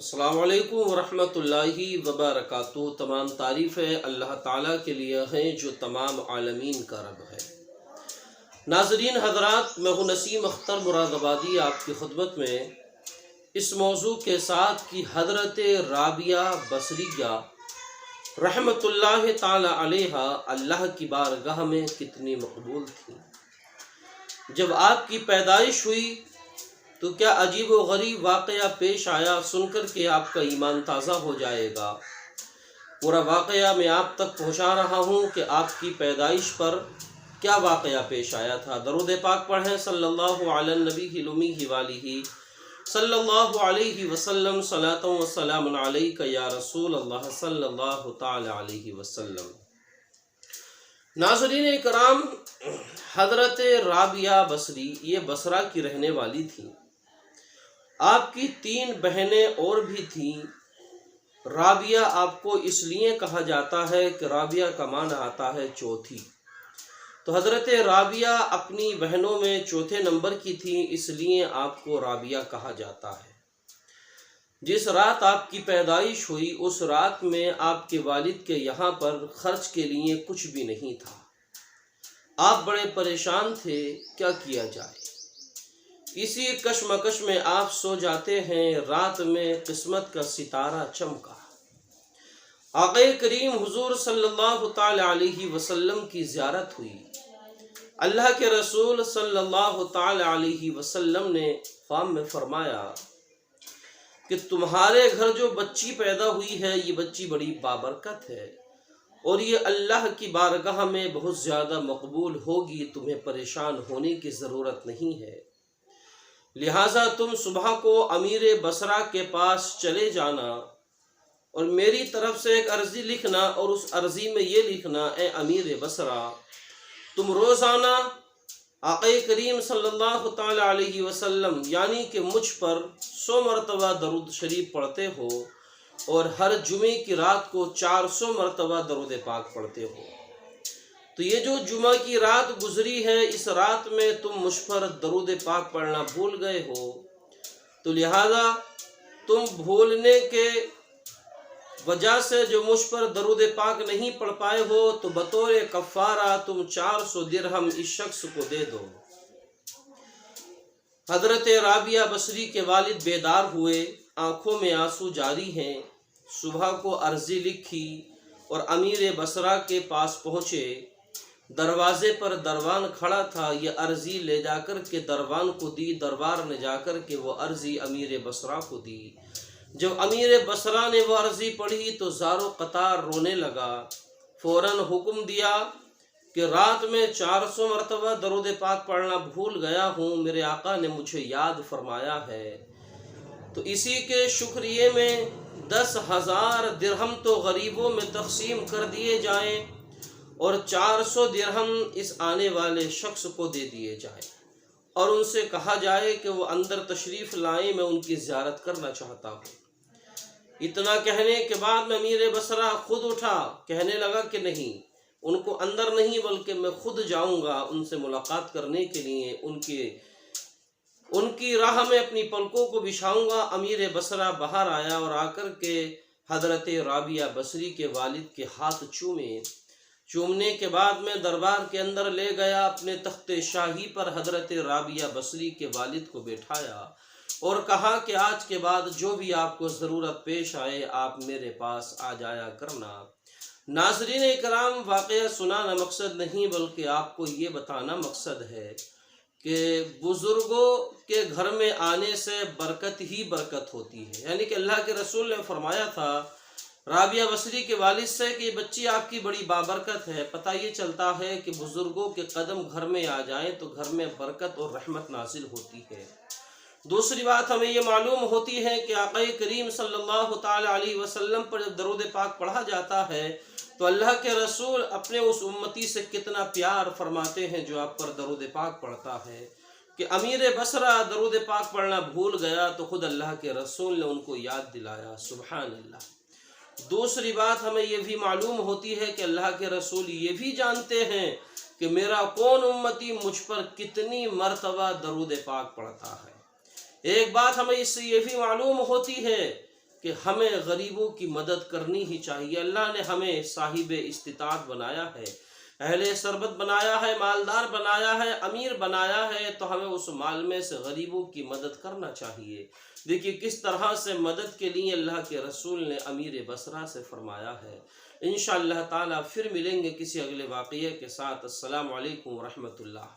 السلام علیکم ورحمۃ اللہ وبرکاتہ۔ تمام تعریفیں اللہ تعالیٰ کے لیے ہیں جو تمام عالمین کا رب ہے۔ ناظرین حضرات، میں ہوں نسیم اختر مراد آبادی آپ کی خدمت میں اس موضوع کے ساتھ کہ حضرت رابعہ بصریہ رحمۃ اللہ تعالیٰ علیہا اللہ کی بارگاہ میں کتنی مقبول تھی۔ جب آپ کی پیدائش ہوئی تو کیا عجیب و غریب واقعہ پیش آیا، سن کر کے آپ کا ایمان تازہ ہو جائے گا۔ پورا واقعہ میں آپ تک پہنچا رہا ہوں کہ آپ کی پیدائش پر کیا واقعہ پیش آیا تھا۔ درود پاک پڑھیں صلی اللہ علی النبی الامی والہ صلی اللہ علیہ وسلم، صلاۃ و سلام علیک یا رسول اللہ صلی اللہ تعالی علیہ وسلم۔ ناظرین کرام، حضرت رابعہ بصری یہ بصرہ کی رہنے والی تھی۔ آپ کی 3 بہنیں اور بھی تھیں۔ رابعہ آپ کو اس لیے کہا جاتا ہے کہ رابعہ کا معنی آتا ہے چوتھی، تو حضرت رابعہ اپنی بہنوں میں چوتھے نمبر کی تھی، اس لیے آپ کو رابعہ کہا جاتا ہے۔ جس رات آپ کی پیدائش ہوئی اس رات میں آپ کے والد کے یہاں پر خرچ کے لیے کچھ بھی نہیں تھا۔ آپ بڑے پریشان تھے، کیا کیا جائے۔ اسی کشمکش میں آپ سو جاتے ہیں۔ رات میں قسمت کا ستارہ چمکا۔ آقا کریم حضور صلی اللہ تعالی علیہ وسلم کی زیارت ہوئی۔ اللہ کے رسول صلی اللہ تعالی علیہ وسلم نے خواب میں فرمایا کہ تمہارے گھر جو بچی پیدا ہوئی ہے یہ بچی بڑی بابرکت ہے اور یہ اللہ کی بارگاہ میں بہت زیادہ مقبول ہوگی، تمہیں پریشان ہونے کی ضرورت نہیں ہے، لہٰذا تم صبح کو امیر بصرہ کے پاس چلے جانا اور میری طرف سے ایک عرضی لکھنا، اور اس عرضی میں یہ لکھنا، اے امیر بصرہ، تم روزانہ آقا کریم صلی اللہ تعالی علیہ وسلم یعنی کہ مجھ پر 100 مرتبہ درود شریف پڑھتے ہو اور ہر جمعے کی رات کو 400 مرتبہ درود پاک پڑھتے ہو۔ تو یہ جو جمعہ کی رات گزری ہے، اس رات میں تم مجھ پر درود پاک پڑھنا بھول گئے ہو، تو لہذا تم بھولنے کے وجہ سے جو مجھ پر درود پاک نہیں پڑھ پائے ہو تو بطور کفارہ تم 400 درہم اس شخص کو دے دو۔ حضرت رابعہ بصری کے والد بیدار ہوئے، آنکھوں میں آنسو جاری ہیں۔ صبح کو عرضی لکھی اور امیر بصرہ کے پاس پہنچے۔ دروازے پر دربان کھڑا تھا، یہ عرضی لے جا کر کے دربان کو دی۔ دربار نے جا کر کے وہ عرضی امیر بصرہ کو دی۔ جب امیر بصرہ نے وہ عرضی پڑھی تو زارو قطار رونے لگا۔ فوراً حکم دیا کہ رات میں 400 مرتبہ درود پاک پڑھنا بھول گیا ہوں، میرے آقا نے مجھے یاد فرمایا ہے، تو اسی کے شکریہ میں 10,000 درہم تو غریبوں میں تقسیم کر دیے جائیں اور 400 درہم اس آنے والے شخص کو دے دیے جائیں، اور ان سے کہا جائے کہ وہ اندر تشریف لائیں، میں ان کی زیارت کرنا چاہتا ہوں۔ اتنا کہنے کے بعد میں امیر بصرہ خود اٹھا، کہنے لگا کہ نہیں، ان کو اندر نہیں بلکہ میں خود جاؤں گا ان سے ملاقات کرنے کے لیے، ان کی راہ میں اپنی پلکوں کو بچھاؤں گا۔ امیر بصرہ باہر آیا اور آ کر کے حضرت رابعہ بصری کے والد کے ہاتھ چومنے کے بعد میں دربار کے اندر لے گیا، اپنے تخت شاہی پر حضرت رابعہ بصری کے والد کو بیٹھایا اور کہا کہ آج کے بعد جو بھی آپ کو ضرورت پیش آئے آپ میرے پاس آ جایا کرنا۔ ناظرین کرام، واقعہ سنانا مقصد نہیں بلکہ آپ کو یہ بتانا مقصد ہے کہ بزرگوں کے گھر میں آنے سے برکت ہی برکت ہوتی ہے، یعنی کہ اللہ کے رسول نے فرمایا تھا رابعہ بصری کے والد سے کہ یہ بچی آپ کی بڑی بابرکت ہے۔ پتہ یہ چلتا ہے کہ بزرگوں کے قدم گھر میں آ جائیں تو گھر میں برکت اور رحمت نازل ہوتی ہے۔ دوسری بات ہمیں یہ معلوم ہوتی ہے کہ آقا کریم صلی اللہ تعالی علیہ وسلم پر جب درود پاک پڑھا جاتا ہے تو اللہ کے رسول اپنے اس امتی سے کتنا پیار فرماتے ہیں جو آپ پر درود پاک پڑھتا ہے، کہ امیر بصرہ درود پاک پڑھنا بھول گیا تو خود اللہ کے رسول نے ان کو یاد دلایا۔ سبحان اللہ۔ دوسری بات ہمیں یہ بھی معلوم ہوتی ہے کہ اللہ کے رسول یہ بھی جانتے ہیں کہ میرا کون امتی مجھ پر کتنی مرتبہ درود پاک پڑھتا ہے۔ ایک بات ہمیں اس سے یہ بھی معلوم ہوتی ہے کہ ہمیں غریبوں کی مدد کرنی ہی چاہیے۔ اللہ نے ہمیں صاحب استطاعت بنایا ہے، اہل ثروت بنایا ہے، مالدار بنایا ہے، امیر بنایا ہے، تو ہمیں اس مال میں سے غریبوں کی مدد کرنا چاہیے۔ دیکھیے کس طرح سے مدد کے لیے اللہ کے رسول نے امیر بصرہ سے فرمایا ہے۔ انشاءاللہ تعالی پھر ملیں گے کسی اگلے واقعے کے ساتھ۔ السلام علیکم ورحمۃ اللہ۔